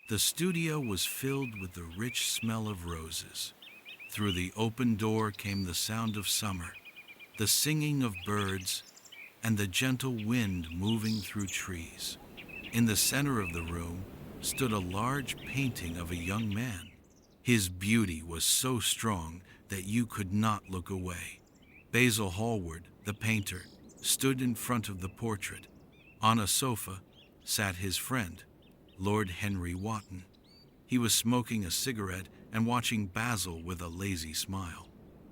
The studio was filled with the rich smell of roses. Through the open door came the sound of summer, the singing of birds, and the gentle wind moving through trees. In the center of the room stood a large painting of a young man. His beauty was so strong that you could not look away. Basil Hallward, the painter, stood in front of the portrait. On a sofa sat his friend, Lord Henry Wotton. He was smoking a cigarette and watching Basil with a lazy smile.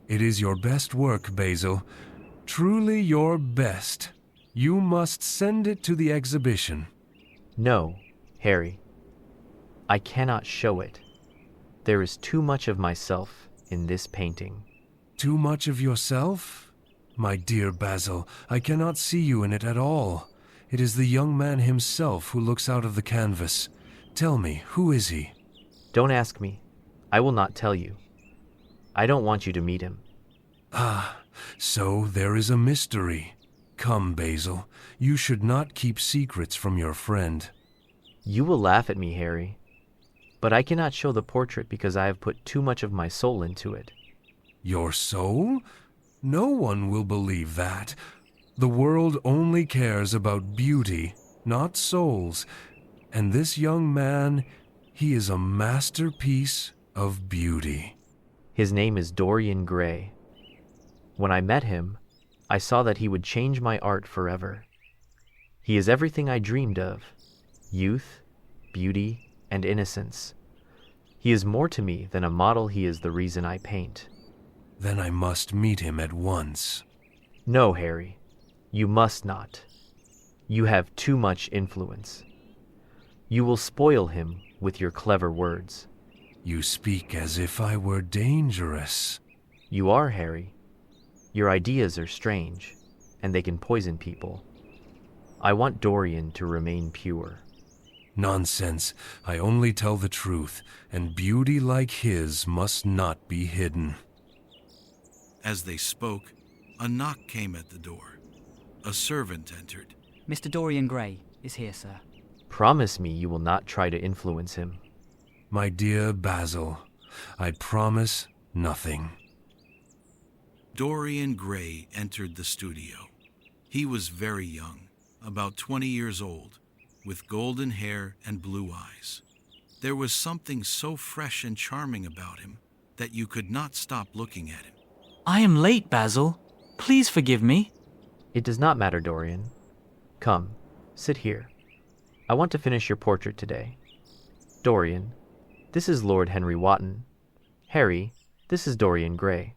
It is your best work, Basil. Truly your best. You must send it to the exhibition. No, Harry. I cannot show it. There is too much of myself in this painting. Too much of yourself? My dear Basil, I cannot see you in it at all. It is the young man himself who looks out of the canvas. Tell me, who is he? Don't ask me. I will not tell you. I don't want you to meet him. Ah, so there is a mystery. Come, Basil, you should not keep secrets from your friend. You will laugh at me, Harry. But I cannot show the portrait because I have put too much of my soul into it. Your soul? No one will believe that. The world only cares about beauty, not souls. And this young man, he is a masterpiece of beauty. His name is Dorian Gray. When I met him, I saw that he would change my art forever. He is everything I dreamed of: youth, beauty, and innocence. He is more to me than a model. He is the reason I paint. Then I must meet him at once. No, Harry, you must not. You have too much influence. You will spoil him with your clever words. You speak as if I were dangerous. You are, Harry. Your ideas are strange, and they can poison people. I want Dorian to remain pure. Nonsense. I only tell the truth, and beauty like his must not be hidden. As they spoke, a knock came at the door. A servant entered. Mr. Dorian Gray is here, sir. Promise me you will not try to influence him. My dear Basil, I promise nothing. Dorian Gray entered the studio. He was very young, about 20 years old, with golden hair and blue eyes. There was something so fresh and charming about him that you could not stop looking at him. I am late, Basil. Please forgive me. It does not matter, Dorian. Come, sit here. I want to finish your portrait today. Dorian, this is Lord Henry Wotton. Harry, this is Dorian Gray.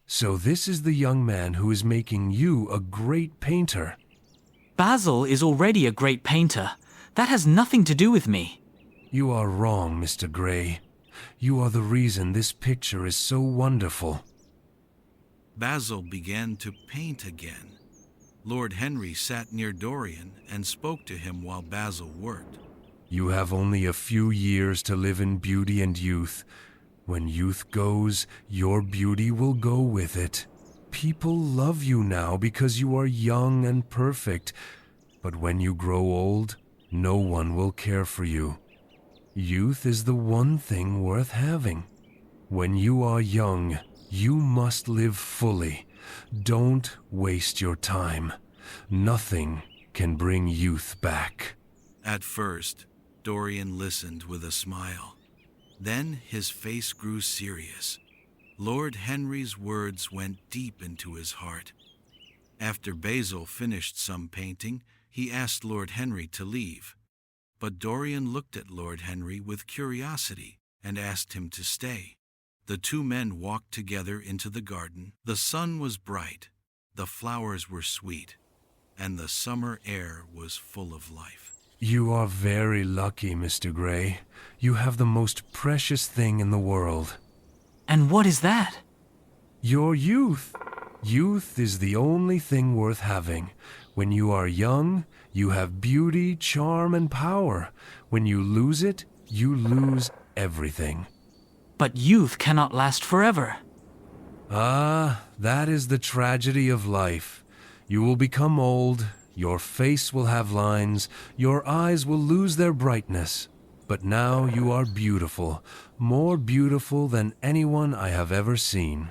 So this is the young man who is making you a great painter. Basil is already a great painter. That has nothing to do with me. You are wrong, Mr. Gray. You are the reason this picture is so wonderful. Basil began to paint again. Lord Henry sat near Dorian and spoke to him while Basil worked. You have only a few years to live in beauty and youth. When youth goes, your beauty will go with it. People love you now because you are young and perfect. But when you grow old, no one will care for you. Youth is the one thing worth having. When you are young, you must live fully. Don't waste your time. Nothing can bring youth back. At first, Dorian listened with a smile. Then his face grew serious. Lord Henry's words went deep into his heart. After Basil finished some painting, he asked Lord Henry to leave. But Dorian looked at Lord Henry with curiosity and asked him to stay. The two men walked together into the garden. The sun was bright, the flowers were sweet, and the summer air was full of life. You are very lucky, Mr. Gray. You have the most precious thing in the world. And what is that? Your youth. Youth is the only thing worth having. When you are young, you have beauty, charm, and power. When you lose it, you lose everything. But youth cannot last forever. Ah, that is the tragedy of life. You will become old, your face will have lines, your eyes will lose their brightness. But now you are beautiful, more beautiful than anyone I have ever seen.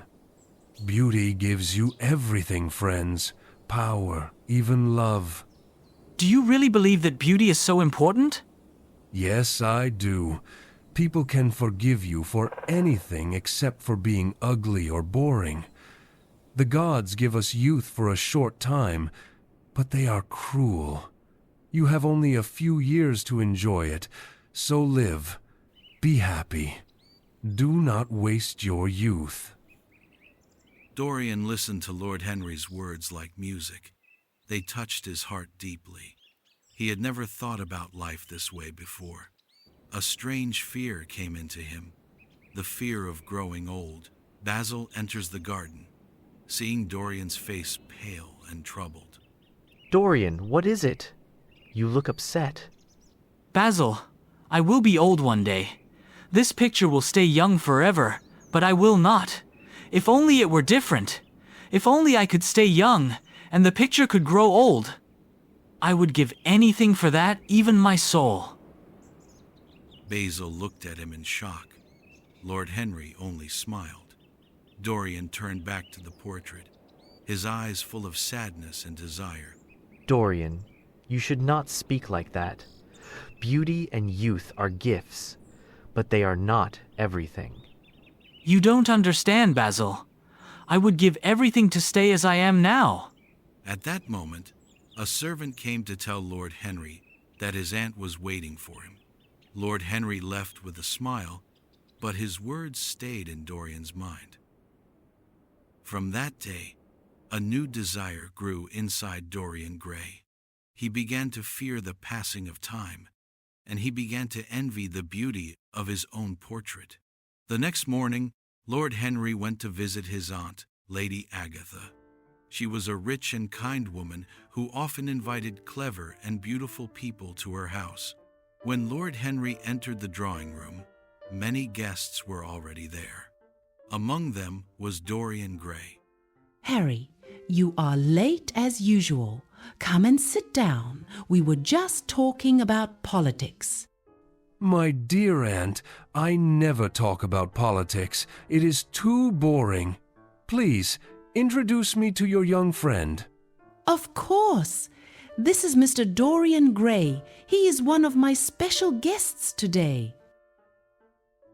Beauty gives you everything, friends. Power, even love. Do you really believe that beauty is so important? Yes, I do. People can forgive you for anything except for being ugly or boring. The gods give us youth for a short time, but they are cruel. You have only a few years to enjoy it, so live. Be happy. Do not waste your youth. Dorian listened to Lord Henry's words like music. They touched his heart deeply. He had never thought about life this way before. A strange fear came into him, the fear of growing old. Basil enters the garden, seeing Dorian's face pale and troubled. Dorian, what is it? You look upset. Basil, I will be old one day. This picture will stay young forever, but I will not. If only it were different. If only I could stay young, and the picture could grow old. I would give anything for that, even my soul. Basil looked at him in shock. Lord Henry only smiled. Dorian turned back to the portrait, his eyes full of sadness and desire. Dorian, you should not speak like that. Beauty and youth are gifts, but they are not everything. You don't understand, Basil. I would give everything to stay as I am now. At that moment, a servant came to tell Lord Henry that his aunt was waiting for him. Lord Henry left with a smile, but his words stayed in Dorian's mind. From that day, a new desire grew inside Dorian Gray. He began to fear the passing of time, and he began to envy the beauty of his own portrait. The next morning, Lord Henry went to visit his aunt, Lady Agatha. She was a rich and kind woman who often invited clever and beautiful people to her house. When Lord Henry entered the drawing room, many guests were already there. Among them was Dorian Gray. Harry, you are late as usual. Come and sit down. We were just talking about politics. My dear aunt, I never talk about politics. It is too boring. Please, introduce me to your young friend. Of course. This is Mr. Dorian Gray. He is one of my special guests today.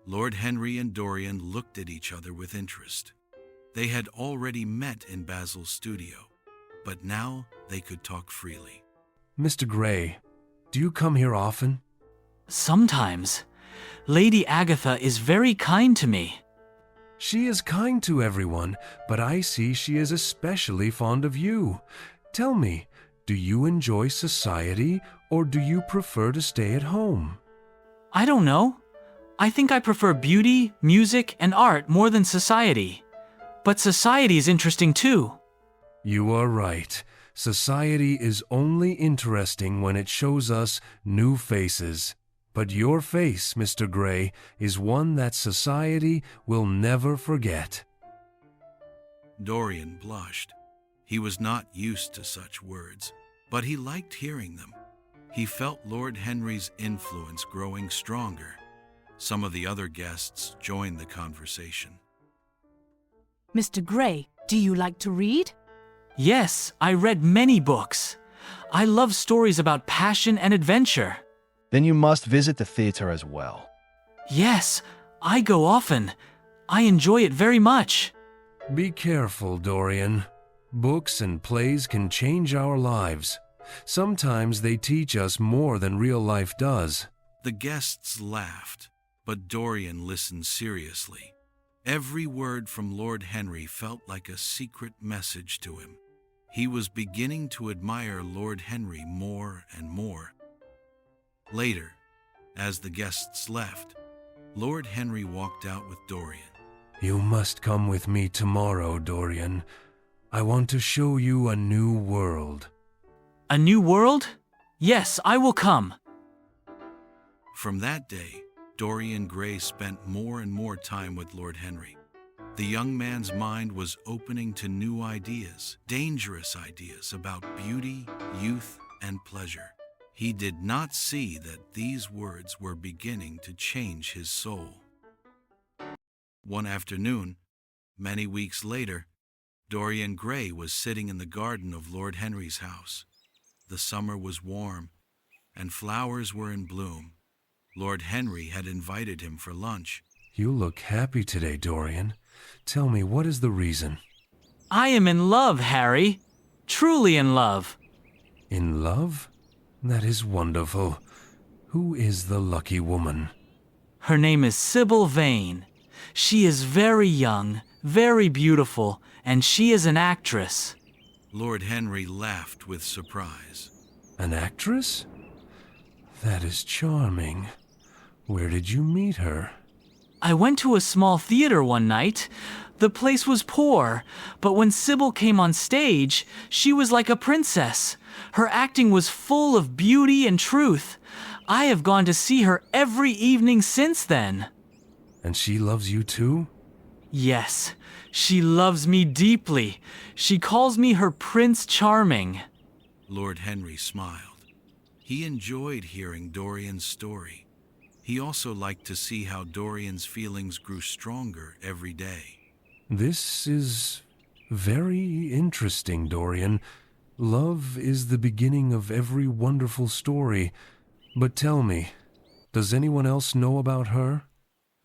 Lord Henry and Dorian looked at each other with interest. They had already met in Basil's studio, but now they could talk freely. Mr. Gray, do you come here often? Sometimes. Lady Agatha is very kind to me. She is kind to everyone, but I see she is especially fond of you. Tell me, do you enjoy society, or do you prefer to stay at home? I don't know. I think I prefer beauty, music, and art more than society. But society is interesting too. You are right. Society is only interesting when it shows us new faces. But your face, Mr. Gray, is one that society will never forget. Dorian blushed. He was not used to such words, but he liked hearing them. He felt Lord Henry's influence growing stronger. Some of the other guests joined the conversation. Mr. Gray, do you like to read? Yes, I read many books. I love stories about passion and adventure. Then you must visit the theater as well. Yes, I go often. I enjoy it very much. Be careful, Dorian. Books and plays can change our lives. Sometimes they teach us more than real life does. The guests laughed, but Dorian listened seriously. Every word from Lord Henry felt like a secret message to him. He was beginning to admire Lord Henry more and more. Later, as the guests left, Lord Henry walked out with Dorian. You must come with me tomorrow, Dorian. I want to show you a new world. A new world? Yes, I will come. From that day, Dorian Gray spent more and more time with Lord Henry. The young man's mind was opening to new ideas, dangerous ideas about beauty, youth, and pleasure. He did not see that these words were beginning to change his soul. One afternoon, many weeks later, Dorian Gray was sitting in the garden of Lord Henry's house. The summer was warm, and flowers were in bloom. Lord Henry had invited him for lunch. You look happy today, Dorian. Tell me, what is the reason? I am in love, Harry. Truly in love. In love? That is wonderful. Who is the lucky woman? Her name is Sibyl Vane. She is very young, very beautiful, and she is an actress. Lord Henry laughed with surprise. An actress? That is charming. Where did you meet her? I went to a small theater one night. The place was poor, but when Sibyl came on stage, she was like a princess. Her acting was full of beauty and truth. I have gone to see her every evening since then. And she loves you too? Yes, she loves me deeply. She calls me her Prince Charming. Lord Henry smiled. He enjoyed hearing Dorian's story. He also liked to see how Dorian's feelings grew stronger every day. This is very interesting, Dorian. Love is the beginning of every wonderful story. But tell me, does anyone else know about her?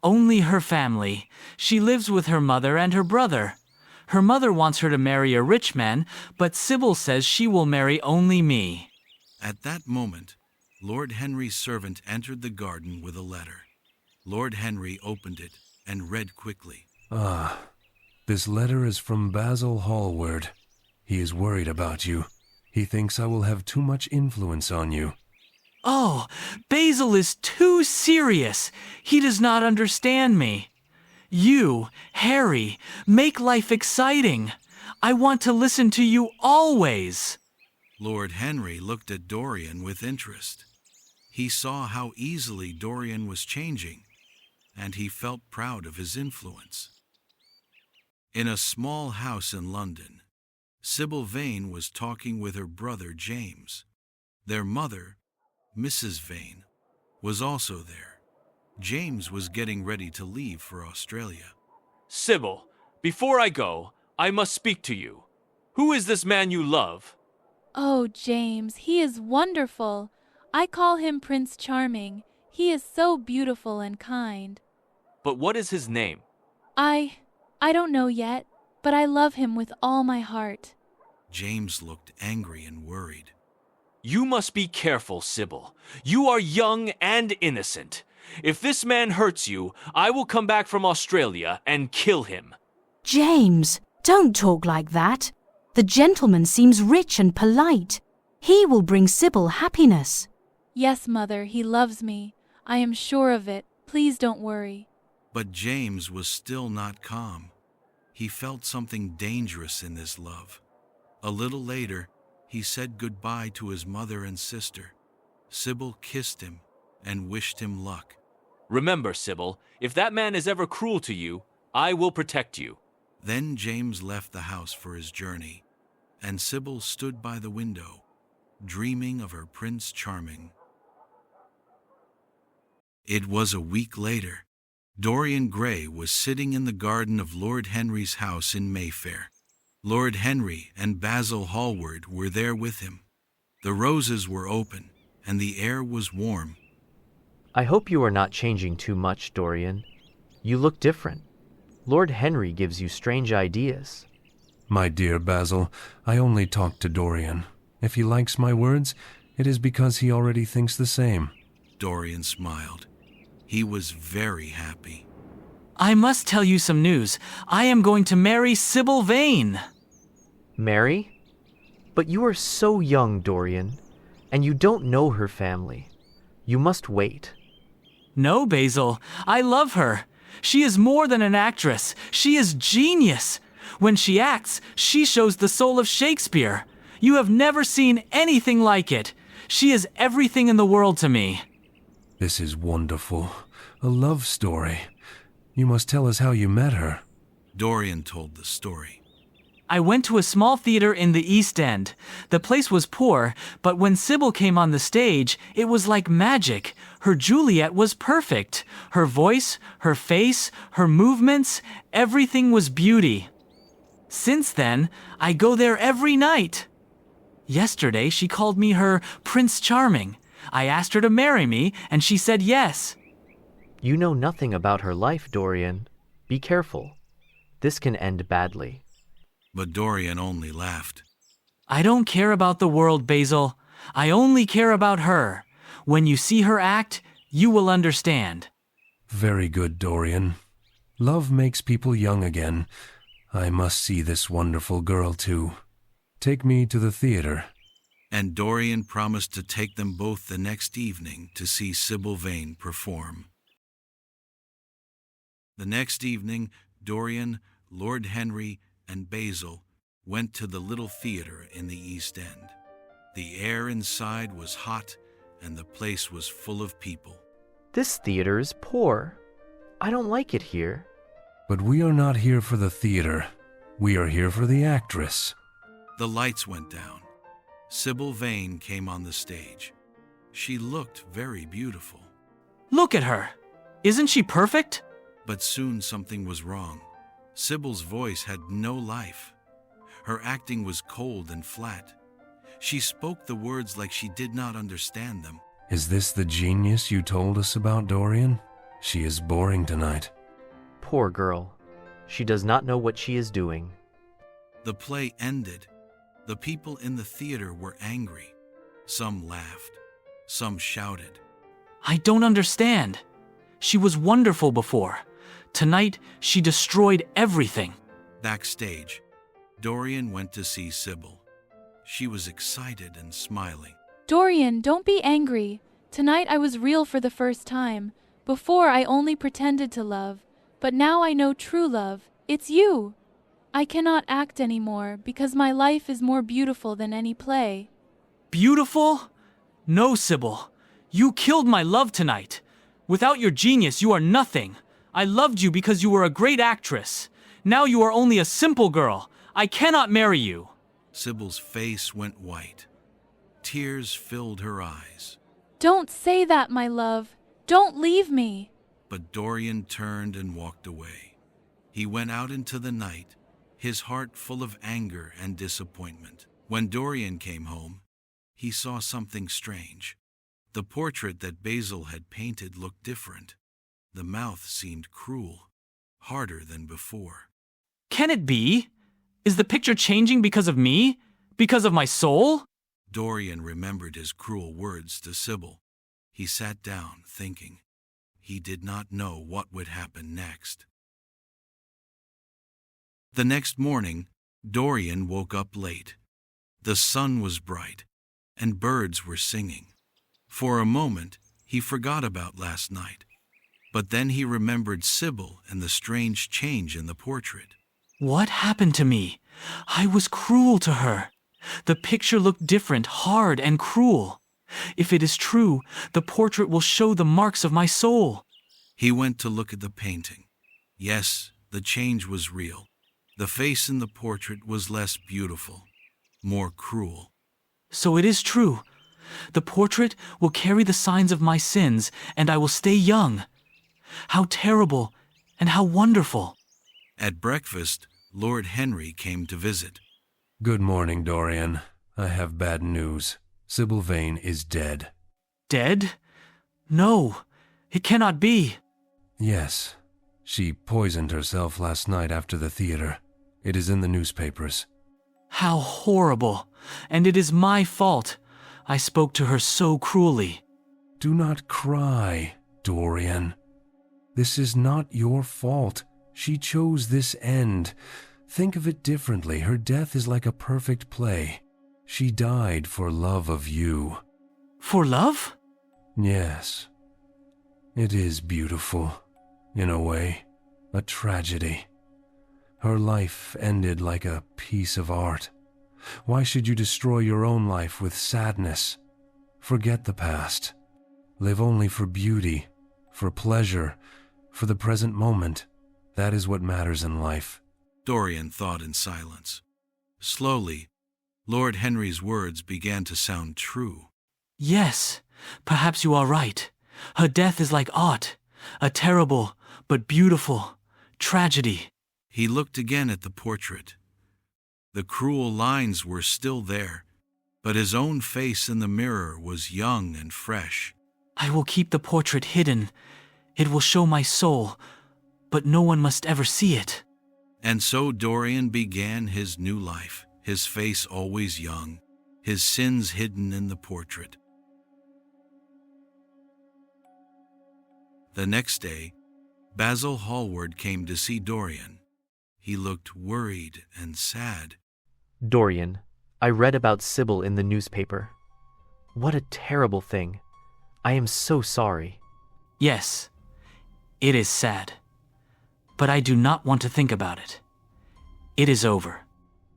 Only her family. She lives with her mother and her brother. Her mother wants her to marry a rich man, but Sibyl says she will marry only me. At that moment, Lord Henry's servant entered the garden with a letter. Lord Henry opened it and read quickly. Ah, this letter is from Basil Hallward. He is worried about you. He thinks I will have too much influence on you. Oh, Basil is too serious. He does not understand me. You, Harry, make life exciting. I want to listen to you always. Lord Henry looked at Dorian with interest. He saw how easily Dorian was changing, and he felt proud of his influence. In a small house in London, Sibyl Vane was talking with her brother James. Their mother, Mrs. Vane, was also there. James was getting ready to leave for Australia. Sibyl, before I go, I must speak to you. Who is this man you love? Oh, James, he is wonderful. I call him Prince Charming. He is so beautiful and kind. But what is his name? I don't know yet, but I love him with all my heart. James looked angry and worried. You must be careful, Sibyl. You are young and innocent. If this man hurts you, I will come back from Australia and kill him. James, don't talk like that. The gentleman seems rich and polite. He will bring Sibyl happiness. Yes, Mother, he loves me. I am sure of it. Please don't worry. But James was still not calm. He felt something dangerous in this love. A little later, he said goodbye to his mother and sister. Sibyl kissed him and wished him luck. Remember, Sibyl, if that man is ever cruel to you, I will protect you. Then James left the house for his journey, and Sibyl stood by the window, dreaming of her Prince Charming. It was a week later. Dorian Gray was sitting in the garden of Lord Henry's house in Mayfair. Lord Henry and Basil Hallward were there with him. The roses were open, and the air was warm. I hope you are not changing too much, Dorian. You look different. Lord Henry gives you strange ideas. My dear Basil, I only talk to Dorian. If he likes my words, it is because he already thinks the same. Dorian smiled. He was very happy. I must tell you some news. I am going to marry Sibyl Vane. Marry? But you are so young, Dorian, and you don't know her family. You must wait. No, Basil. I love her. She is more than an actress. She is genius. When she acts, she shows the soul of Shakespeare. You have never seen anything like it. She is everything in the world to me. This is wonderful. A love story. You must tell us how you met her. Dorian told the story. I went to a small theater in the East End. The place was poor, but when Sibyl came on the stage, it was like magic. Her Juliet was perfect. Her voice, her face, her movements, everything was beauty. Since then, I go there every night. Yesterday, she called me her Prince Charming. I asked her to marry me, and she said yes. You know nothing about her life, Dorian. Be careful. This can end badly. But Dorian only laughed. I don't care about the world, Basil. I only care about her. When you see her act, you will understand. Very good, Dorian. Love makes people young again. I must see this wonderful girl, too. Take me to the theater. And Dorian promised to take them both the next evening to see Sibyl Vane perform. The next evening, Dorian, Lord Henry, and Basil went to the little theater in the East End. The air inside was hot, and the place was full of people. This theater is poor. I don't like it here. But we are not here for the theater. We are here for the actress. The lights went down. Sibyl Vane came on the stage. She looked very beautiful. Look at her. Isn't she perfect? But soon something was wrong. Sibyl's voice had no life. Her acting was cold and flat. She spoke the words like she did not understand them. Is this the genius you told us about, Dorian? She is boring tonight. Poor girl. She does not know what she is doing. The play ended. The people in the theater were angry. Some laughed. Some shouted. I don't understand. She was wonderful before. Tonight, she destroyed everything. Backstage, Dorian went to see Sibyl. She was excited and smiling. Dorian, don't be angry. Tonight I was real for the first time. Before I only pretended to love, but now I know true love. It's you. I cannot act anymore because my life is more beautiful than any play. Beautiful? No, Sibyl. You killed my love tonight. Without your genius, you are nothing. I loved you because you were a great actress. Now you are only a simple girl. I cannot marry you. Sibyl's face went white. Tears filled her eyes. Don't say that, my love. Don't leave me. But Dorian turned and walked away. He went out into the night, his heart full of anger and disappointment. When Dorian came home, he saw something strange. The portrait that Basil had painted looked different. The mouth seemed cruel, harder than before. Can it be? Is the picture changing because of me? Because of my soul? Dorian remembered his cruel words to Sibyl. He sat down, thinking. He did not know what would happen next. The next morning, Dorian woke up late. The sun was bright, and birds were singing. For a moment, he forgot about last night. But then he remembered Sibyl and the strange change in the portrait. What happened to me? I was cruel to her. The picture looked different, hard and cruel. If it is true, the portrait will show the marks of my soul. He went to look at the painting. Yes, the change was real. The face in the portrait was less beautiful, more cruel. So it is true. The portrait will carry the signs of my sins, and I will stay young. How terrible and how wonderful. At breakfast, Lord Henry came to visit. Good morning, Dorian. I have bad news. Sibyl Vane is dead. Dead? No, it cannot be. Yes. She poisoned herself last night after the theater. It is in the newspapers. How horrible. And it is my fault. I spoke to her so cruelly. Do not cry, Dorian. This is not your fault. She chose this end. Think of it differently. Her death is like a perfect play. She died for love of you. For love? Yes. It is beautiful, in a way. A tragedy. Her life ended like a piece of art. Why should you destroy your own life with sadness? Forget the past. Live only for beauty, for pleasure, for the present moment. That is what matters in life. Dorian thought in silence. Slowly, Lord Henry's words began to sound true. Yes, perhaps you are right. Her death is like art, a terrible but beautiful tragedy. He looked again at the portrait. The cruel lines were still there, but his own face in the mirror was young and fresh. I will keep the portrait hidden. It will show my soul, but no one must ever see it. And so Dorian began his new life, his face always young, his sins hidden in the portrait. The next day, Basil Hallward came to see Dorian. He looked worried and sad. Dorian, I read about Sibyl in the newspaper. What a terrible thing. I am so sorry. Yes, it is sad. But I do not want to think about it. It is over.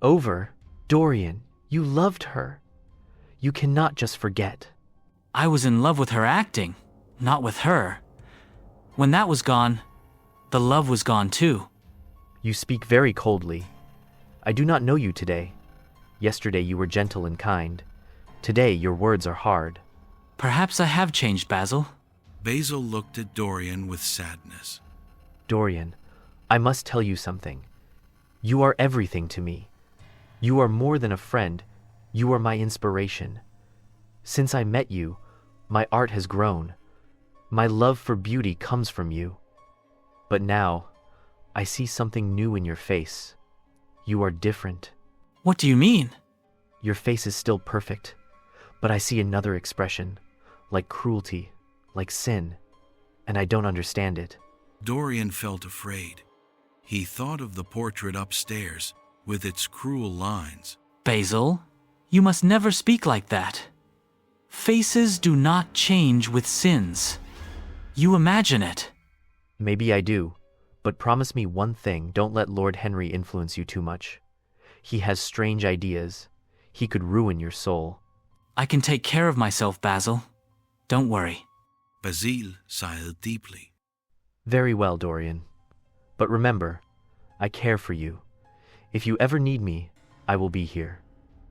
Over? Dorian, you loved her. You cannot just forget. I was in love with her acting, not with her. When that was gone, the love was gone too. You speak very coldly. I do not know you today. Yesterday you were gentle and kind. Today your words are hard. Perhaps I have changed, Basil. Basil looked at Dorian with sadness. Dorian, I must tell you something. You are everything to me. You are more than a friend. You are my inspiration. Since I met you, my art has grown. My love for beauty comes from you. But now, I see something new in your face. You are different. What do you mean? Your face is still perfect, but I see another expression, like cruelty, like sin, and I don't understand it. Dorian felt afraid. He thought of the portrait upstairs, with its cruel lines. Basil, you must never speak like that. Faces do not change with sins. You imagine it. Maybe I do, but promise me one thing, don't let Lord Henry influence you too much. He has strange ideas. He could ruin your soul. I can take care of myself, Basil. Don't worry. Basil sighed deeply. Very well, Dorian. But remember, I care for you. If you ever need me, I will be here.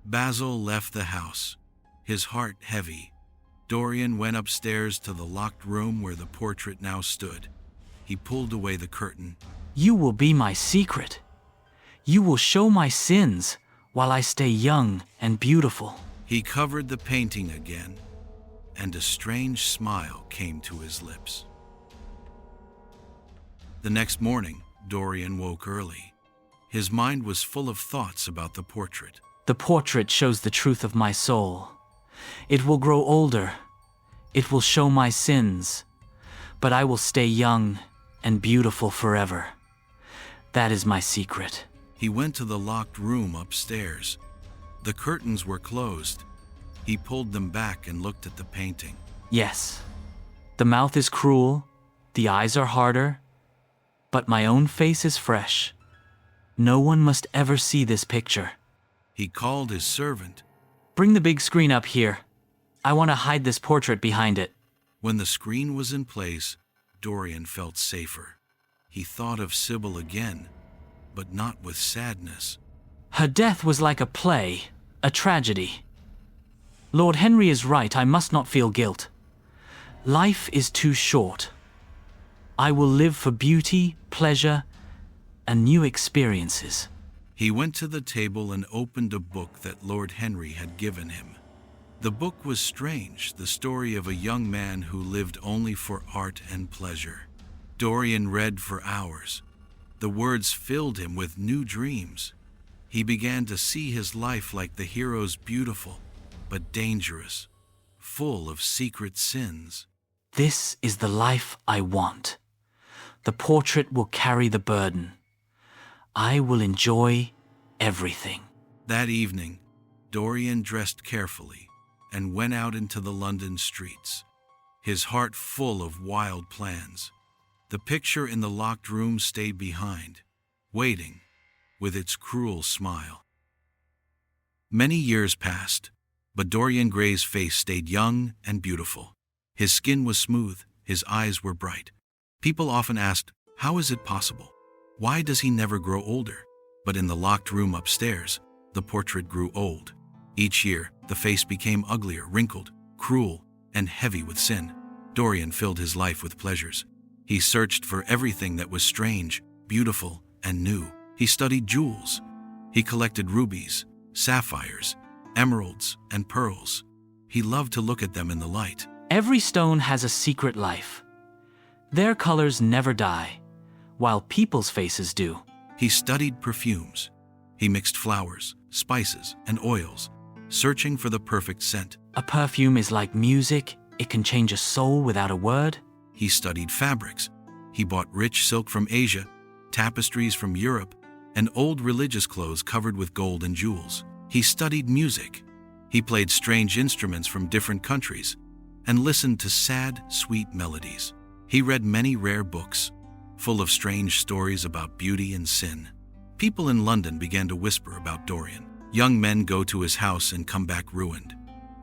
Basil left the house, his heart heavy. Dorian went upstairs to the locked room where the portrait now stood. He pulled away the curtain. You will be my secret. You will show my sins while I stay young and beautiful. He covered the painting again, and a strange smile came to his lips. The next morning, Dorian woke early. His mind was full of thoughts about the portrait. The portrait shows the truth of my soul. It will grow older. It will show my sins. But I will stay young and beautiful forever. That is my secret. He went to the locked room upstairs. The curtains were closed. He pulled them back and looked at the painting. Yes, the mouth is cruel, the eyes are harder, but my own face is fresh. No one must ever see this picture. He called his servant. Bring the big screen up here. I want to hide this portrait behind it. When the screen was in place, Dorian felt safer. He thought of Sibyl again, but not with sadness. Her death was like a play, a tragedy. Lord Henry is right, I must not feel guilt. Life is too short. I will live for beauty, pleasure, and new experiences. He went to the table and opened a book that Lord Henry had given him. The book was strange, the story of a young man who lived only for art and pleasure. Dorian read for hours. The words filled him with new dreams. He began to see his life like the hero's beautiful, but dangerous, full of secret sins. This is the life I want. The portrait will carry the burden. I will enjoy everything. That evening, Dorian dressed carefully and went out into the London streets, his heart full of wild plans. The picture in the locked room stayed behind, waiting, with its cruel smile. Many years passed, but Dorian Gray's face stayed young and beautiful. His skin was smooth, his eyes were bright. People often asked, how is it possible? Why does he never grow older? But in the locked room upstairs, the portrait grew old. Each year, the face became uglier, wrinkled, cruel, and heavy with sin. Dorian filled his life with pleasures. He searched for everything that was strange, beautiful, and new. He studied jewels. He collected rubies, sapphires, emeralds, and pearls. He loved to look at them in the light. Every stone has a secret life. Their colors never die, while people's faces do. He studied perfumes. He mixed flowers, spices, and oils, searching for the perfect scent. A perfume is like music. It can change a soul without a word. He studied fabrics. He bought rich silk from Asia, tapestries from Europe, and old religious clothes covered with gold and jewels. He studied music. He played strange instruments from different countries and listened to sad, sweet melodies. He read many rare books, full of strange stories about beauty and sin. People in London began to whisper about Dorian. Young men go to his house and come back ruined.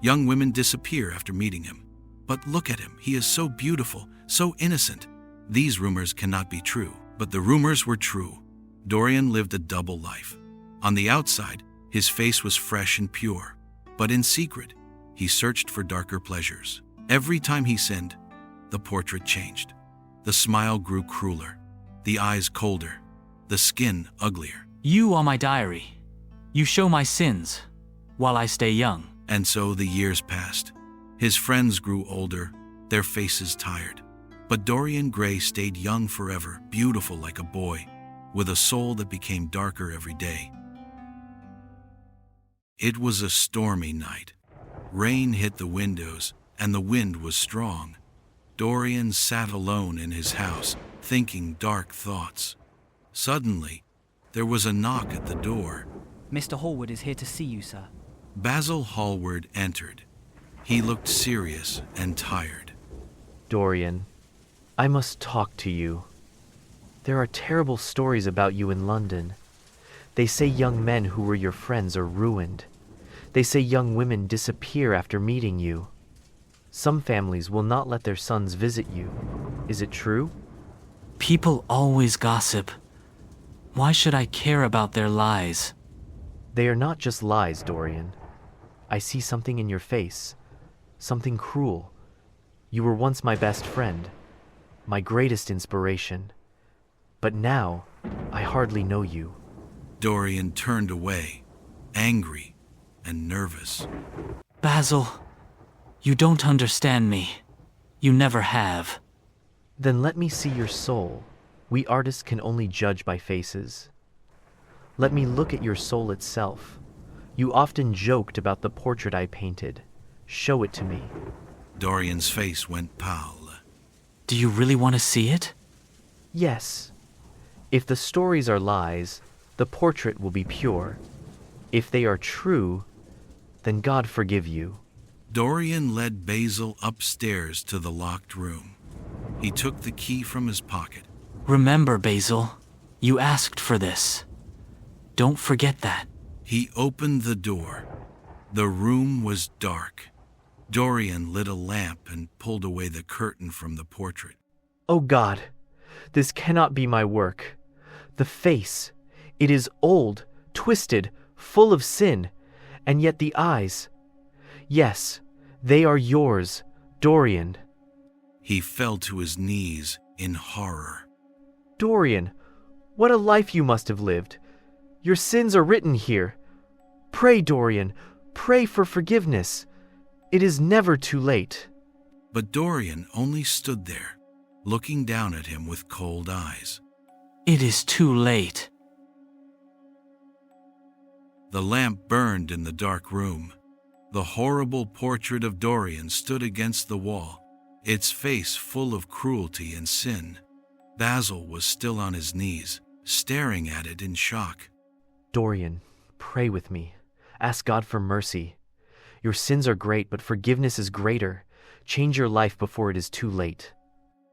Young women disappear after meeting him. But look at him, he is so beautiful, so innocent. These rumors cannot be true, but the rumors were true. Dorian lived a double life. On the outside, his face was fresh and pure, but in secret, he searched for darker pleasures. Every time he sinned, the portrait changed. The smile grew crueler, the eyes colder, the skin uglier. You are my diary. You show my sins, while I stay young. And so the years passed. His friends grew older, their faces tired. But Dorian Gray stayed young forever, beautiful like a boy, with a soul that became darker every day. It was a stormy night. Rain hit the windows, and the wind was strong. Dorian sat alone in his house, thinking dark thoughts. Suddenly, there was a knock at the door. Mr. Hallward is here to see you, sir. Basil Hallward entered. He looked serious and tired. Dorian, I must talk to you. There are terrible stories about you in London. They say young men who were your friends are ruined. They say young women disappear after meeting you. Some families will not let their sons visit you. Is it true? People always gossip. Why should I care about their lies? They are not just lies, Dorian. I see something in your face. Something cruel. You were once my best friend, my greatest inspiration. But now, I hardly know you. Dorian turned away, angry and nervous. Basil, you don't understand me. You never have. Then let me see your soul. We artists can only judge by faces. Let me look at your soul itself. You often joked about the portrait I painted. Show it to me. Dorian's face went pale. Do you really want to see it? Yes. If the stories are lies, the portrait will be pure. If they are true, then God forgive you. Dorian led Basil upstairs to the locked room. He took the key from his pocket. Remember, Basil, you asked for this. Don't forget that. He opened the door. The room was dark. Dorian lit a lamp and pulled away the curtain from the portrait. Oh God, this cannot be my work. The face, it is old, twisted, full of sin, and yet the eyes. Yes, they are yours, Dorian. He fell to his knees in horror. Dorian, what a life you must have lived. Your sins are written here. Pray, Dorian, pray for forgiveness. It is never too late. But Dorian only stood there, looking down at him with cold eyes. It is too late. The lamp burned in the dark room. The horrible portrait of Dorian stood against the wall, its face full of cruelty and sin. Basil was still on his knees, staring at it in shock. Dorian, pray with me. Ask God for mercy. Your sins are great, but forgiveness is greater. Change your life before it is too late.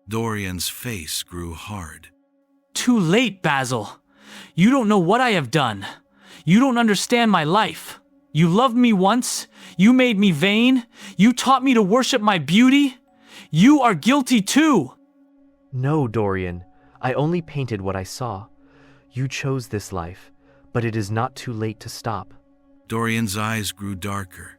Dorian's face grew hard. Too late, Basil. You don't know what I have done. You don't understand my life. You loved me once. You made me vain. You taught me to worship my beauty. You are guilty too. No, Dorian. I only painted what I saw. You chose this life, but it is not too late to stop. Dorian's eyes grew darker.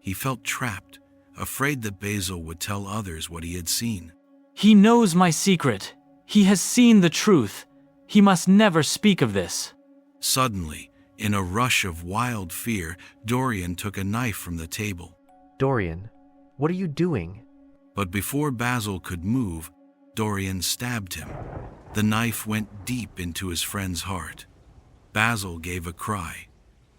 He felt trapped, afraid that Basil would tell others what he had seen. He knows my secret. He has seen the truth. He must never speak of this. Suddenly, in a rush of wild fear, Dorian took a knife from the table. Dorian, what are you doing? But before Basil could move, Dorian stabbed him. The knife went deep into his friend's heart. Basil gave a cry,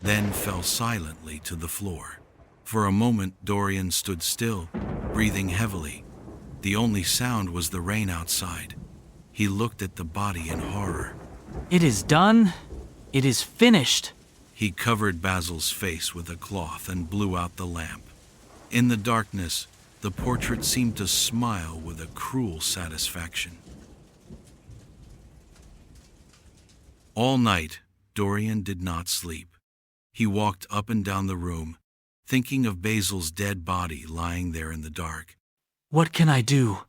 then fell silently to the floor. For a moment, Dorian stood still, breathing heavily. The only sound was the rain outside. He looked at the body in horror. It is done. It is finished. He covered Basil's face with a cloth and blew out the lamp. In the darkness, the portrait seemed to smile with a cruel satisfaction. All night, Dorian did not sleep. He walked up and down the room, thinking of Basil's dead body lying there in the dark. What can I do?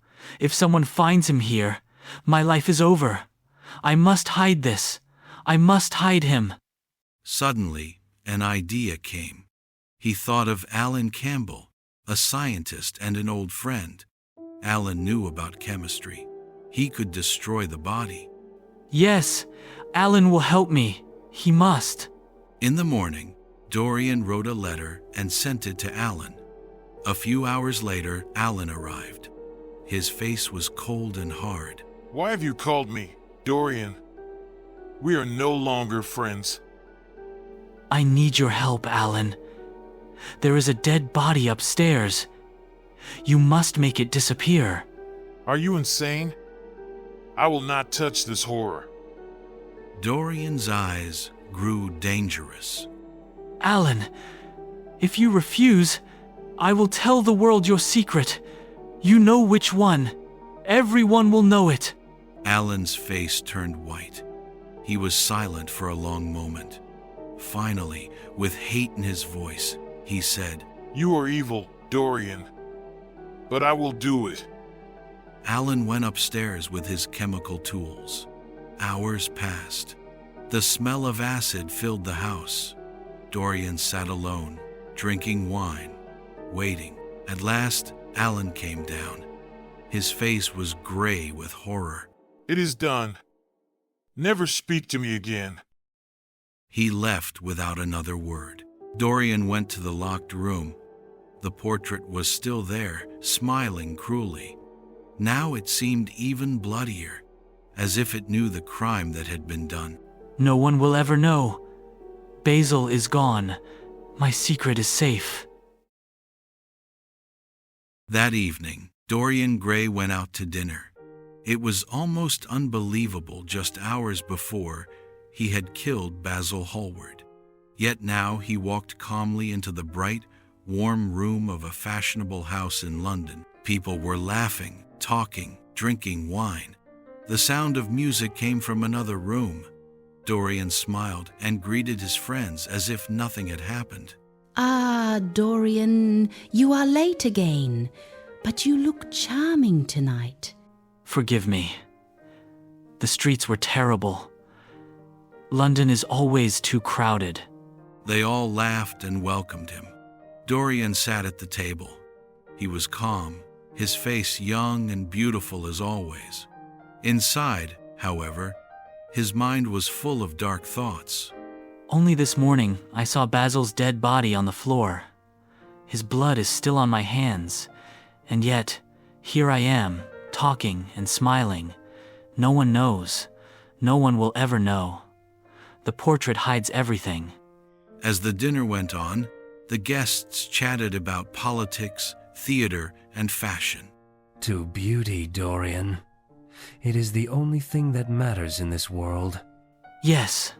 If someone finds him here, my life is over. I must hide this. I must hide him. Suddenly, an idea came. He thought of Alan Campbell, a scientist and an old friend. Alan knew about chemistry. He could destroy the body. Yes, Alan will help me. He must. In the morning, Dorian wrote a letter and sent it to Alan. A few hours later, Alan arrived. His face was cold and hard. Why have you called me, Dorian? We are no longer friends. I need your help, Alan. There is a dead body upstairs. You must make it disappear. Are you insane? I will not touch this horror. Dorian's eyes grew dangerous. Alan, if you refuse, I will tell the world your secret. You know which one. Everyone will know it. Alan's face turned white. He was silent for a long moment. Finally, with hate in his voice, he said, You are evil, Dorian, but I will do it. Alan went upstairs with his chemical tools. Hours passed. The smell of acid filled the house. Dorian sat alone, drinking wine, waiting. At last, Alan came down. His face was gray with horror. It is done. Never speak to me again. He left without another word. Dorian went to the locked room. The portrait was still there, smiling cruelly. Now it seemed even bloodier, as if it knew the crime that had been done. No one will ever know. Basil is gone. My secret is safe. That evening, Dorian Gray went out to dinner. It was almost unbelievable just hours before he had killed Basil Hallward. Yet now he walked calmly into the bright, warm room of a fashionable house in London. People were laughing, talking, drinking wine. The sound of music came from another room. Dorian smiled and greeted his friends as if nothing had happened. Ah, Dorian, you are late again, but you look charming tonight. Forgive me. The streets were terrible. London is always too crowded. They all laughed and welcomed him. Dorian sat at the table. He was calm, his face young and beautiful as always. Inside, however, his mind was full of dark thoughts. Only this morning, I saw Basil's dead body on the floor. His blood is still on my hands, and yet, here I am, talking and smiling. No one knows. No one will ever know. The portrait hides everything. As the dinner went on, the guests chatted about politics, theater, and fashion. To beauty, Dorian. It is the only thing that matters in this world. Yes,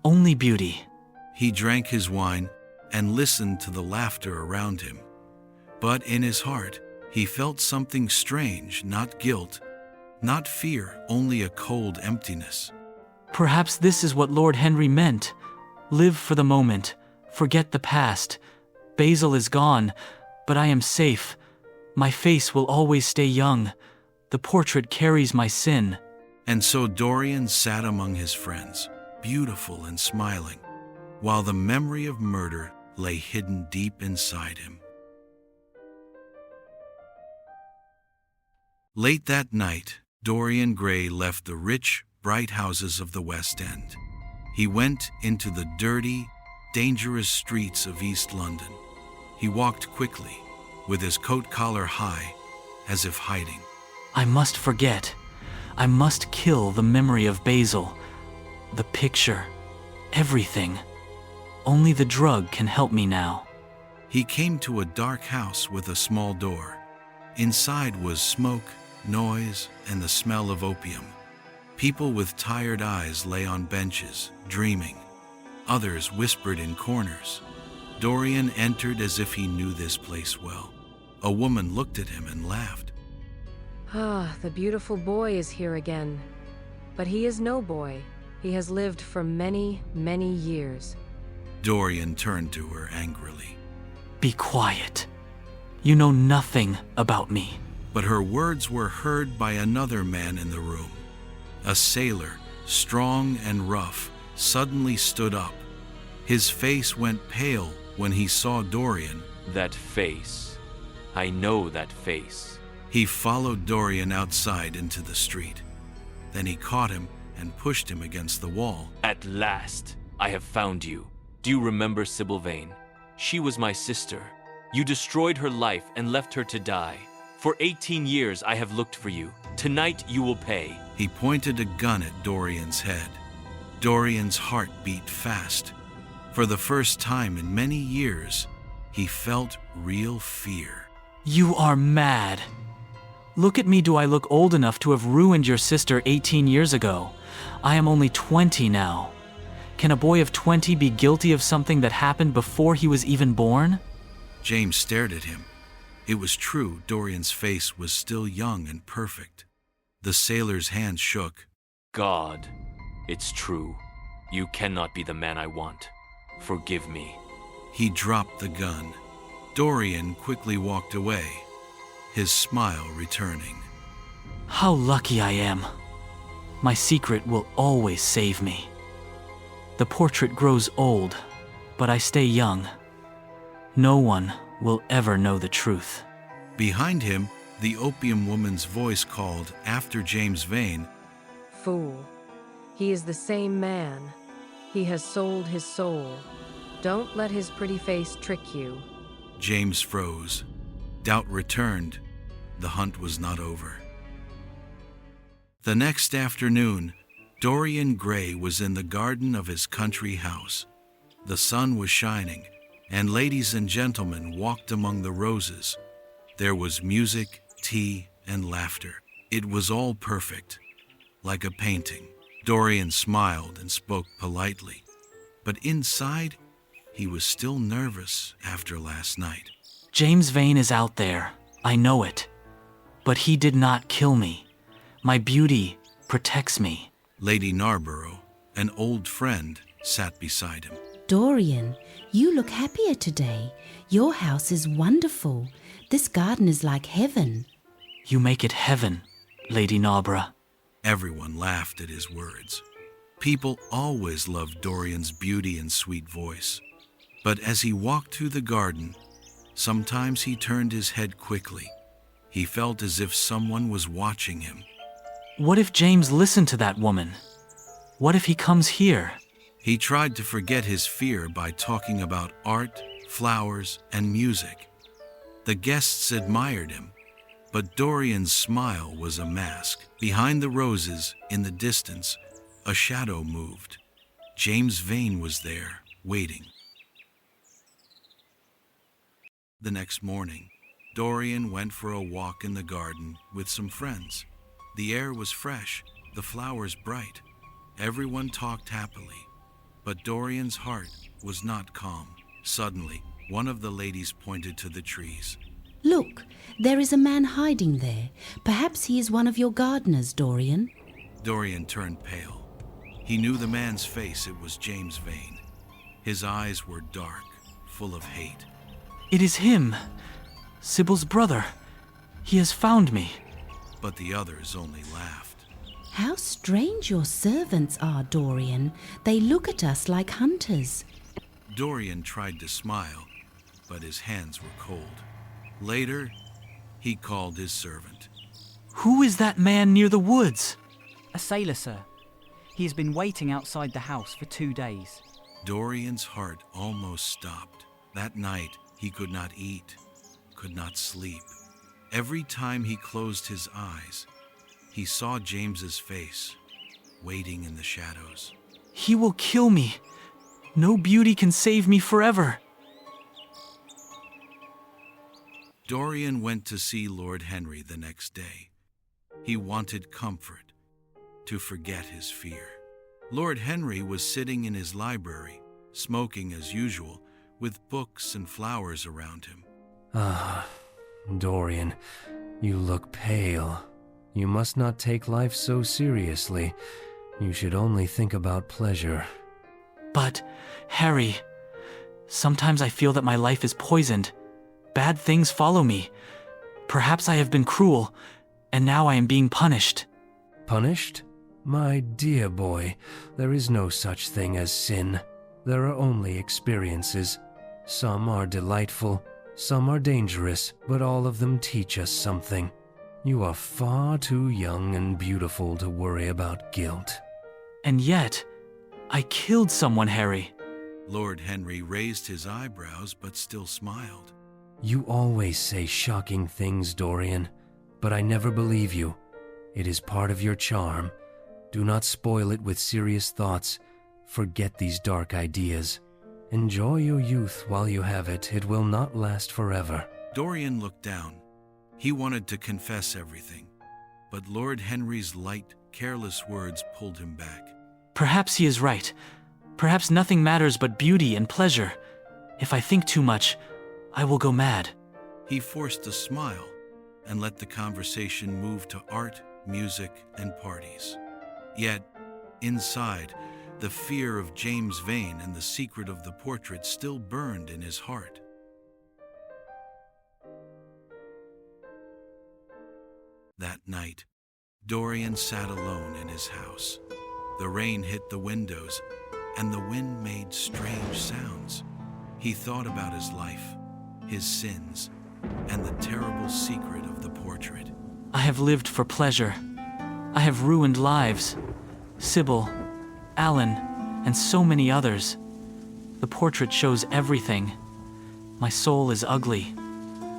only beauty. He drank his wine and listened to the laughter around him. But in his heart, he felt something strange, not guilt, not fear, only a cold emptiness. Perhaps this is what Lord Henry meant. Live for the moment. Forget the past. Basil is gone, but I am safe. My face will always stay young. The portrait carries my sin. And so Dorian sat among his friends, beautiful and smiling. while the memory of murder lay hidden deep inside him. Late that night, Dorian Gray left the rich, bright houses of the West End. He went into the dirty, dangerous streets of East London. He walked quickly, with his coat collar high, as if hiding. I must forget. I must kill the memory of Basil, the picture, everything. Only the drug can help me now. He came to a dark house with a small door. Inside was smoke, noise, and the smell of opium. People with tired eyes lay on benches, dreaming. Others whispered in corners. Dorian entered as if he knew this place well. A woman looked at him and laughed. Ah, the beautiful boy is here again. But he is no boy. He has lived for many, many years. Dorian turned to her angrily. Be quiet. You know nothing about me. But her words were heard by another man in the room. A sailor, strong and rough, suddenly stood up. His face went pale when he saw Dorian. That face. I know that face. He followed Dorian outside into the street. Then he caught him and pushed him against the wall. At last, I have found you. Do you remember Sibyl Vane? She was my sister. You destroyed her life and left her to die. For 18 years I have looked for you. Tonight you will pay. He pointed a gun at Dorian's head. Dorian's heart beat fast. For the first time in many years, he felt real fear. You are mad. Look at me. Do I look old enough to have ruined your sister 18 years ago? I am only 20 now. Can a boy of 20 be guilty of something that happened before he was even born? James stared at him. It was true, Dorian's face was still young and perfect. The sailor's hand shook. God, it's true. You cannot be the man I want. Forgive me. He dropped the gun. Dorian quickly walked away, his smile returning. How lucky I am. My secret will always save me. The portrait grows old, but I stay young. No one will ever know the truth. Behind him, the opium woman's voice called after James Vane. Fool. He is the same man. He has sold his soul. Don't let his pretty face trick you. James froze. Doubt returned. The hunt was not over. The next afternoon, Dorian Gray was in the garden of his country house. The sun was shining, and ladies and gentlemen walked among the roses. There was music, tea, and laughter. It was all perfect, like a painting. Dorian smiled and spoke politely, but inside, he was still nervous after last night. James Vane is out there. I know it. But he did not kill me. My beauty protects me. Lady Narborough, an old friend, sat beside him. Dorian, you look happier today. Your house is wonderful. This garden is like heaven. You make it heaven, Lady Narborough. Everyone laughed at his words. People always loved Dorian's beauty and sweet voice. But as he walked through the garden, sometimes he turned his head quickly. He felt as if someone was watching him. What if James listened to that woman? What if he comes here? He tried to forget his fear by talking about art, flowers, and music. The guests admired him, but Dorian's smile was a mask. Behind the roses, in the distance, a shadow moved. James Vane was there, waiting. The next morning, Dorian went for a walk in the garden with some friends. The air was fresh, the flowers bright. Everyone talked happily, but Dorian's heart was not calm. Suddenly, one of the ladies pointed to the trees. Look, there is a man hiding there. Perhaps he is one of your gardeners, Dorian. Dorian turned pale. He knew the man's face. It was James Vane. His eyes were dark, full of hate. It is him, Sibyl's brother. He has found me. But the others only laughed. How strange your servants are, Dorian. They look at us like hunters. Dorian tried to smile, but his hands were cold. Later, he called his servant. Who is that man near the woods? A sailor, sir. He has been waiting outside the house for 2 days. Dorian's heart almost stopped. That night, he could not eat, could not sleep. Every time he closed his eyes, he saw James's face, waiting in the shadows. He will kill me. No beauty can save me forever. Dorian went to see Lord Henry the next day. He wanted comfort, to forget his fear. Lord Henry was sitting in his library, smoking as usual, with books and flowers around him. Ah, Dorian, you look pale. You must not take life so seriously. You should only think about pleasure. But, Harry, sometimes I feel that my life is poisoned. Bad things follow me. Perhaps I have been cruel, and now I am being punished. Punished? My dear boy, there is no such thing as sin. There are only experiences. Some are delightful, some are dangerous, but all of them teach us something. You are far too young and beautiful to worry about guilt. And yet, I killed someone, Harry. Lord Henry raised his eyebrows but still smiled. You always say shocking things, Dorian, but I never believe you. It is part of your charm. Do not spoil it with serious thoughts. Forget these dark ideas. Enjoy your youth while you have it. It will not last forever. Dorian looked down. He wanted to confess everything, but Lord Henry's light, careless words pulled him back. Perhaps he is right. Perhaps nothing matters but beauty and pleasure. If I think too much, I will go mad. He forced a smile and let the conversation move to art, music, and parties. Yet, inside, the fear of James Vane and the secret of the portrait still burned in his heart. That night, Dorian sat alone in his house. The rain hit the windows, and the wind made strange sounds. He thought about his life, his sins, and the terrible secret of the portrait. I have lived for pleasure. I have ruined lives. Sibyl, Alan, and so many others. The portrait shows everything. My soul is ugly.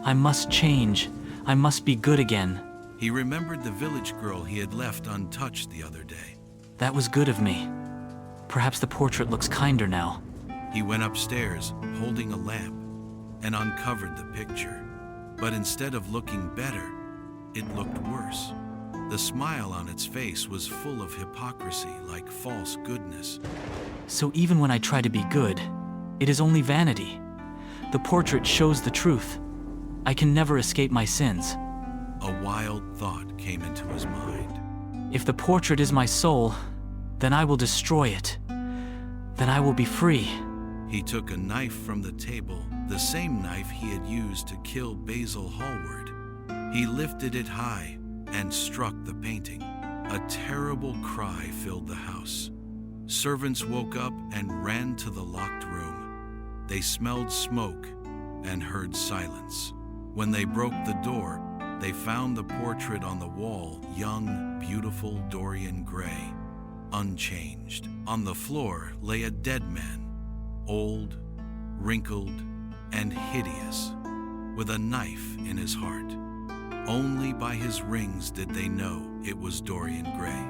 I must change. I must be good again. He remembered the village girl he had left untouched the other day. That was good of me. Perhaps the portrait looks kinder now. He went upstairs, holding a lamp, and uncovered the picture. But instead of looking better, it looked worse. The smile on its face was full of hypocrisy, like false goodness. So even when I try to be good, it is only vanity. The portrait shows the truth. I can never escape my sins. A wild thought came into his mind. If the portrait is my soul, then I will destroy it. Then I will be free. He took a knife from the table, the same knife he had used to kill Basil Hallward. He lifted it high and struck the painting. A terrible cry filled the house. Servants woke up and ran to the locked room. They smelled smoke and heard silence. When they broke the door, they found the portrait on the wall, young, beautiful Dorian Gray, unchanged. On the floor lay a dead man, old, wrinkled, and hideous, with a knife in his heart. Only by his rings did they know it was Dorian Gray.